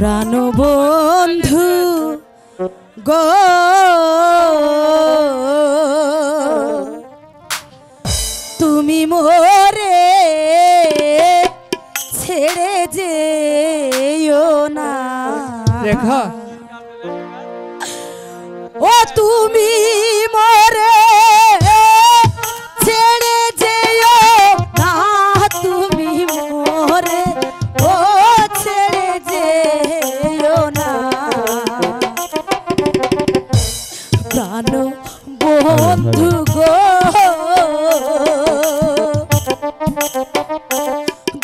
প্রাণবন্ধু গো তুমি মোরে ছেড়ে যেও না রেখা ও তুমি মোরে ছেড়ে যেও না তুমি মোরে ও ছেড়ে যেও না প্রাণ বন্ধু গো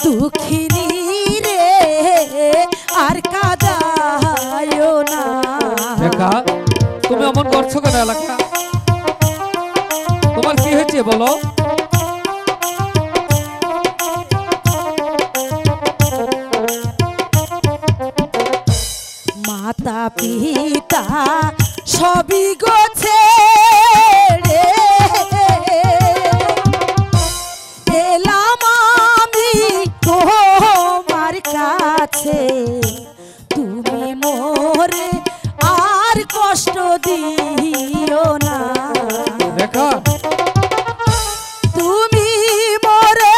দুঃখিনী রে আর কাঁদায়ো না রেখা তুমি অমন করছো কেন এলাকা তোমার কি হয়েছে বলো মাতা পিতা সবই গোছে রে এলাম আমি তোমার কাছে তুমি মোরে আর কষ্ট দিও না রেখা তুমি মোরে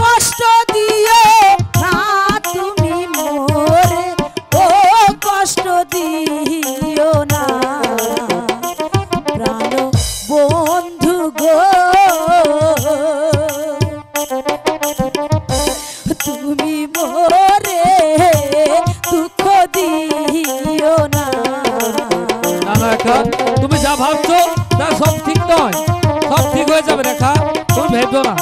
কষ্ট দিও না তুমি মোরে ও কষ্ট দিও না প্রাণ বন্ধু গো তুমি মোরে দুঃখ দিও না না না রেখা তুমি যা ভাবছো তা সব ঠিক নয় সব ঠিক হয়ে যাবে রেখা তুমি ভেবো না